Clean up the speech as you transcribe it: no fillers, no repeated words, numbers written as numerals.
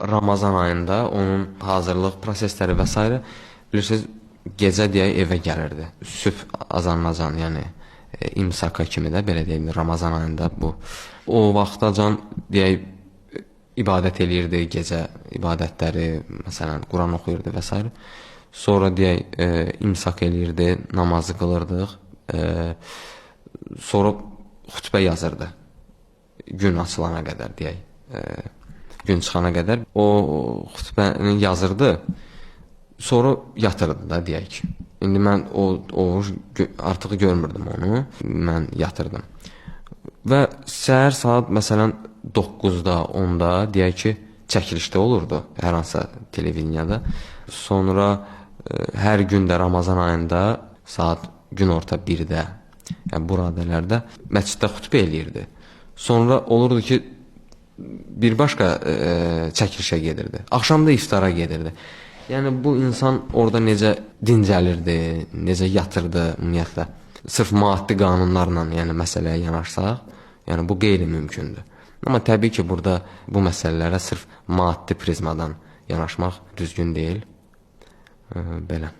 Ramazan ayında onun hazırlıq prosesləri və s. bilirsiniz, gecə deyək evə gəlirdi. Sübh azanlacan, yəni imsaka kimi də belə deyim, Ramazan ayında bu. O vaxtacan deyək ibadət eləyirdi, gecə ibadətləri, məsələn, Quran oxuyurdu və s. Sonra deyək imsak eləyirdi, namazı qılırdıq. Sonra xütbə yazırdı. Gün açılana qədər deyək. Gün çıxana qədər o xütbəni yazırdı. Sonra yatırdı da deyək ki. İndi mən artıq görmürdüm onu. Mən yatırdım. Və səhər saat məsələn 9-da, 10-da deyək ki, çəkilişdə olurdu hər hansısa televizyada. Sonra hər gün də Ramazan ayında saat günorta 1-də, yəni bu radələrdə məsciddə xütbə eləyirdi. Sonra olurdu ki, bir başqa çəkilişə gedirdi. Axşam da iftara gedirdi. Yəni bu insan orada necə dincəlirdi, necə yatırdı ümumiyyətlə. Sırf maddi qanunlarla yəni məsələyə yanaşsaq, yəni bu qeyri-mümkündür. Amma təbii ki, burada bu məsələlərə sırf maddi prizmadan yanaşmaq düzgün deyil. Belə.